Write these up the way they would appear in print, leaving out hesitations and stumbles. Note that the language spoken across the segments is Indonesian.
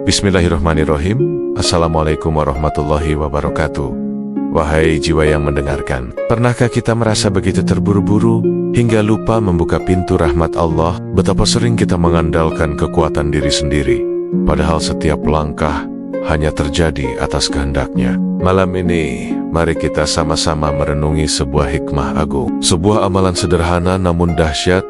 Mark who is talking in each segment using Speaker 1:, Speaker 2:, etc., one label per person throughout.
Speaker 1: Bismillahirrahmanirrahim. Assalamualaikum warahmatullahi wabarakatuh. Wahai jiwa yang mendengarkan, pernahkah kita merasa begitu terburu-buru hingga lupa membuka pintu rahmat Allah? Betapa sering kita mengandalkan kekuatan diri sendiri, padahal setiap langkah hanya terjadi atas kehendaknya. Malam ini, mari kita sama-sama merenungi sebuah hikmah agung, sebuah amalan sederhana namun dahsyat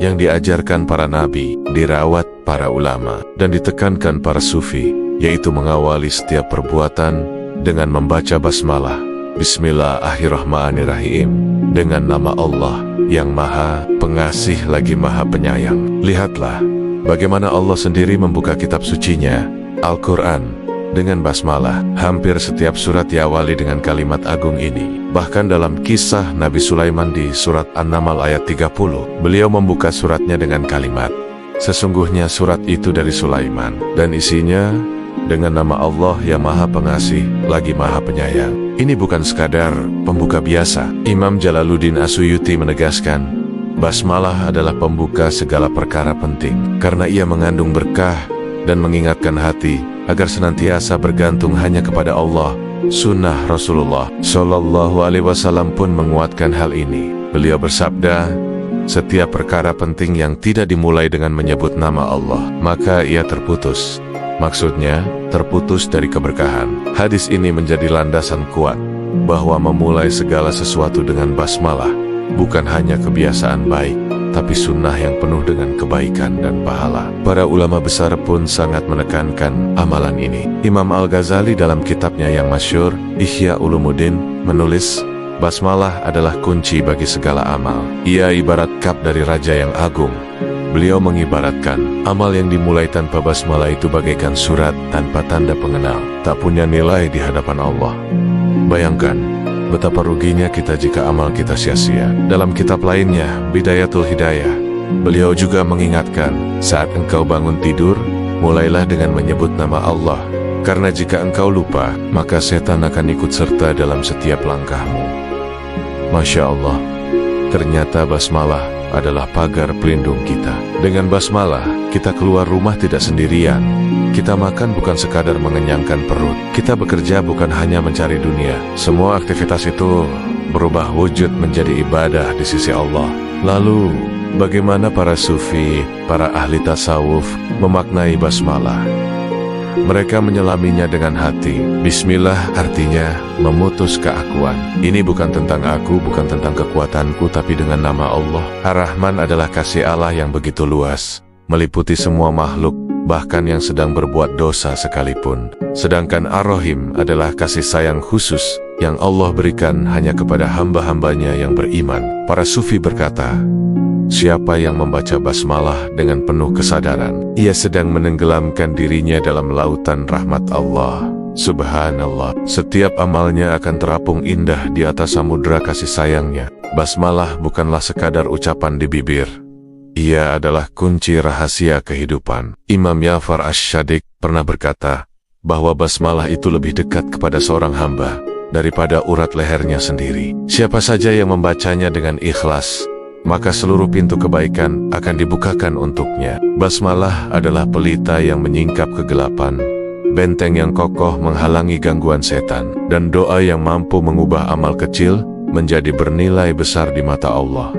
Speaker 1: yang diajarkan para nabi, dirawat para ulama, dan ditekankan para sufi, yaitu mengawali setiap perbuatan dengan membaca basmalah. Bismillahirrahmanirrahim. Dengan nama Allah yang Maha Pengasih lagi Maha Penyayang. Lihatlah bagaimana Allah sendiri membuka kitab sucinya, Al-Quran, dengan basmalah. Hampir setiap surat diawali dengan kalimat agung ini. Bahkan dalam kisah Nabi Sulaiman di surat An-Naml ayat 30, beliau membuka suratnya dengan kalimat, sesungguhnya surat itu dari Sulaiman, dan isinya dengan nama Allah yang Maha Pengasih lagi Maha Penyayang. Ini bukan sekadar pembuka biasa. Imam Jalaluddin As-Suyuti menegaskan, basmalah adalah pembuka segala perkara penting, karena ia mengandung berkah dan mengingatkan hati agar senantiasa bergantung hanya kepada Allah. Sunnah Rasulullah Shallallahu Alaihi Wasallam pun menguatkan hal ini. Beliau bersabda, setiap perkara penting yang tidak dimulai dengan menyebut nama Allah, maka ia terputus. Maksudnya, terputus dari keberkahan. Hadis ini menjadi landasan kuat bahwa memulai segala sesuatu dengan basmalah bukan hanya kebiasaan baik, tapi sunnah yang penuh dengan kebaikan dan pahala. Para ulama besar pun sangat menekankan amalan ini. Imam Al-Ghazali dalam kitabnya yang masyhur, Ihya Ulumuddin, menulis, basmalah adalah kunci bagi segala amal. Ia ibarat kap dari raja yang agung. Beliau mengibaratkan, amal yang dimulai tanpa basmalah itu bagaikan surat tanpa tanda pengenal, tak punya nilai di hadapan Allah. Bayangkan betapa ruginya kita jika amal kita sia-sia. Dalam kitab lainnya, Bidayatul Hidayah, beliau juga mengingatkan, saat engkau bangun tidur, mulailah dengan menyebut nama Allah, karena jika engkau lupa, maka setan akan ikut serta dalam setiap langkahmu. Masya Allah, ternyata basmalah adalah pagar pelindung kita. Dengan basmalah, kita keluar rumah tidak sendirian. Kita makan bukan sekadar mengenyangkan perut. Kita bekerja bukan hanya mencari dunia. Semua aktivitas itu berubah wujud menjadi ibadah di sisi Allah. Lalu, bagaimana para sufi, para ahli tasawuf memaknai basmalah? Mereka menyelaminya dengan hati. Bismillah artinya memutus keakuan. Ini bukan tentang aku, bukan tentang kekuatanku, tapi dengan nama Allah. Ar-Rahman adalah kasih Allah yang begitu luas, meliputi semua makhluk, bahkan yang sedang berbuat dosa sekalipun. Sedangkan Ar-Rahim adalah kasih sayang khusus yang Allah berikan hanya kepada hamba-hambanya yang beriman. Para sufi berkata, siapa yang membaca basmalah dengan penuh kesadaran, ia sedang menenggelamkan dirinya dalam lautan rahmat Allah. Subhanallah, setiap amalnya akan terapung indah di atas samudera kasih sayangnya. Basmalah bukanlah sekadar ucapan di bibir. Ia adalah kunci rahasia kehidupan. Imam Ja'far Asy-Syadiq pernah berkata bahwa basmalah itu lebih dekat kepada seorang hamba daripada urat lehernya sendiri. Siapa saja yang membacanya dengan ikhlas, maka seluruh pintu kebaikan akan dibukakan untuknya. Basmalah adalah pelita yang menyingkap kegelapan, benteng yang kokoh menghalangi gangguan setan, dan doa yang mampu mengubah amal kecil menjadi bernilai besar di mata Allah.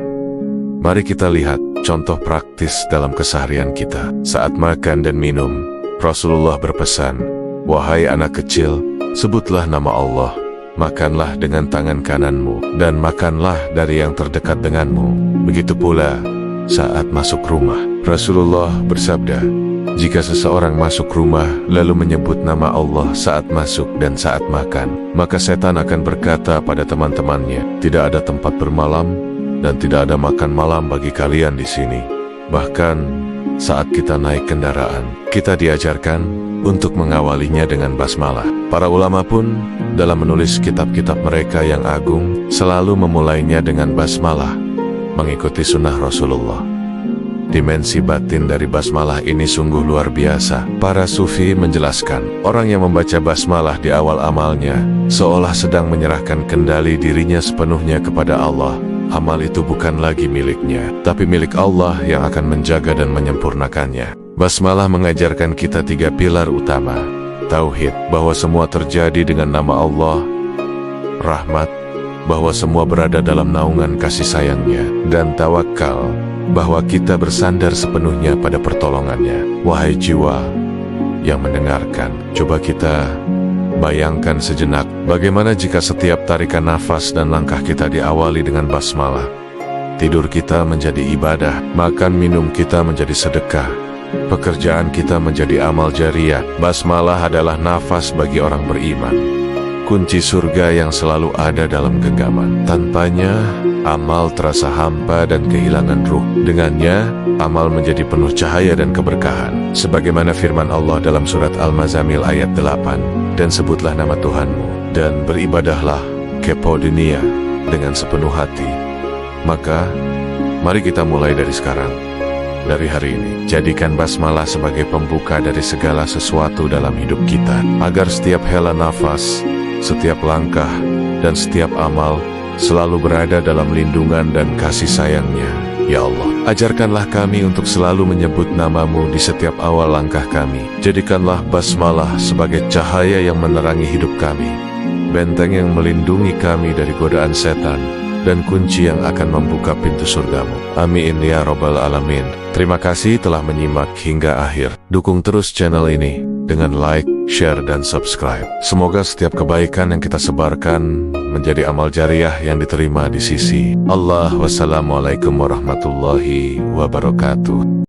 Speaker 1: Mari kita lihat contoh praktis dalam keseharian kita. Saat makan dan minum, Rasulullah berpesan, wahai anak kecil, sebutlah nama Allah. Makanlah dengan tangan kananmu, dan makanlah dari yang terdekat denganmu. Begitu pula saat masuk rumah. Rasulullah bersabda, jika seseorang masuk rumah lalu menyebut nama Allah saat masuk dan saat makan, maka setan akan berkata pada teman-temannya, tidak ada tempat bermalam dan tidak ada makan malam bagi kalian di sini. Bahkan saat kita naik kendaraan, kita diajarkan untuk mengawalinya dengan basmalah. Para ulama pun dalam menulis kitab-kitab mereka yang agung selalu memulainya dengan basmalah, mengikuti sunnah Rasulullah. Dimensi batin dari basmalah ini sungguh luar biasa. Para sufi menjelaskan, orang yang membaca basmalah di awal amalnya seolah sedang menyerahkan kendali dirinya sepenuhnya kepada Allah. Amal itu bukan lagi miliknya, tapi milik Allah yang akan menjaga dan menyempurnakannya. Basmalah mengajarkan kita 3 pilar utama. Tauhid, bahwa semua terjadi dengan nama Allah. Rahmat, bahwa semua berada dalam naungan kasih sayangnya. Dan tawakal, bahwa kita bersandar sepenuhnya pada pertolongannya. Wahai jiwa yang mendengarkan, coba kita bayangkan sejenak, bagaimana jika setiap tarikan nafas dan langkah kita diawali dengan basmalah. Tidur kita menjadi ibadah, makan minum kita menjadi sedekah, pekerjaan kita menjadi amal jariah. Basmalah adalah nafas bagi orang beriman, kunci surga yang selalu ada dalam genggaman. Tanpanya, amal terasa hampa dan kehilangan ruh. Dengannya, amal menjadi penuh cahaya dan keberkahan. Sebagaimana firman Allah dalam surat Al-Mazamil ayat 8, dan sebutlah nama Tuhanmu, dan beribadahlah kepada dunia dengan sepenuh hati. Maka, mari kita mulai dari sekarang. Dari hari ini, jadikan basmalah sebagai pembuka dari segala sesuatu dalam hidup kita, agar setiap hela nafas, setiap langkah, dan setiap amal selalu berada dalam lindungan dan kasih sayangnya. Ya Allah, ajarkanlah kami untuk selalu menyebut nama-Mu di setiap awal langkah kami. Jadikanlah basmalah sebagai cahaya yang menerangi hidup kami, benteng yang melindungi kami dari godaan setan, dan kunci yang akan membuka pintu surga-Mu. Amin ya Rabbal Alamin. Terima kasih telah menyimak hingga akhir. Dukung terus channel ini dengan like, share, dan subscribe. Semoga setiap kebaikan yang kita sebarkan menjadi amal jariah yang diterima di sisi Allah. Wassalamualaikum warahmatullahi wabarakatuh.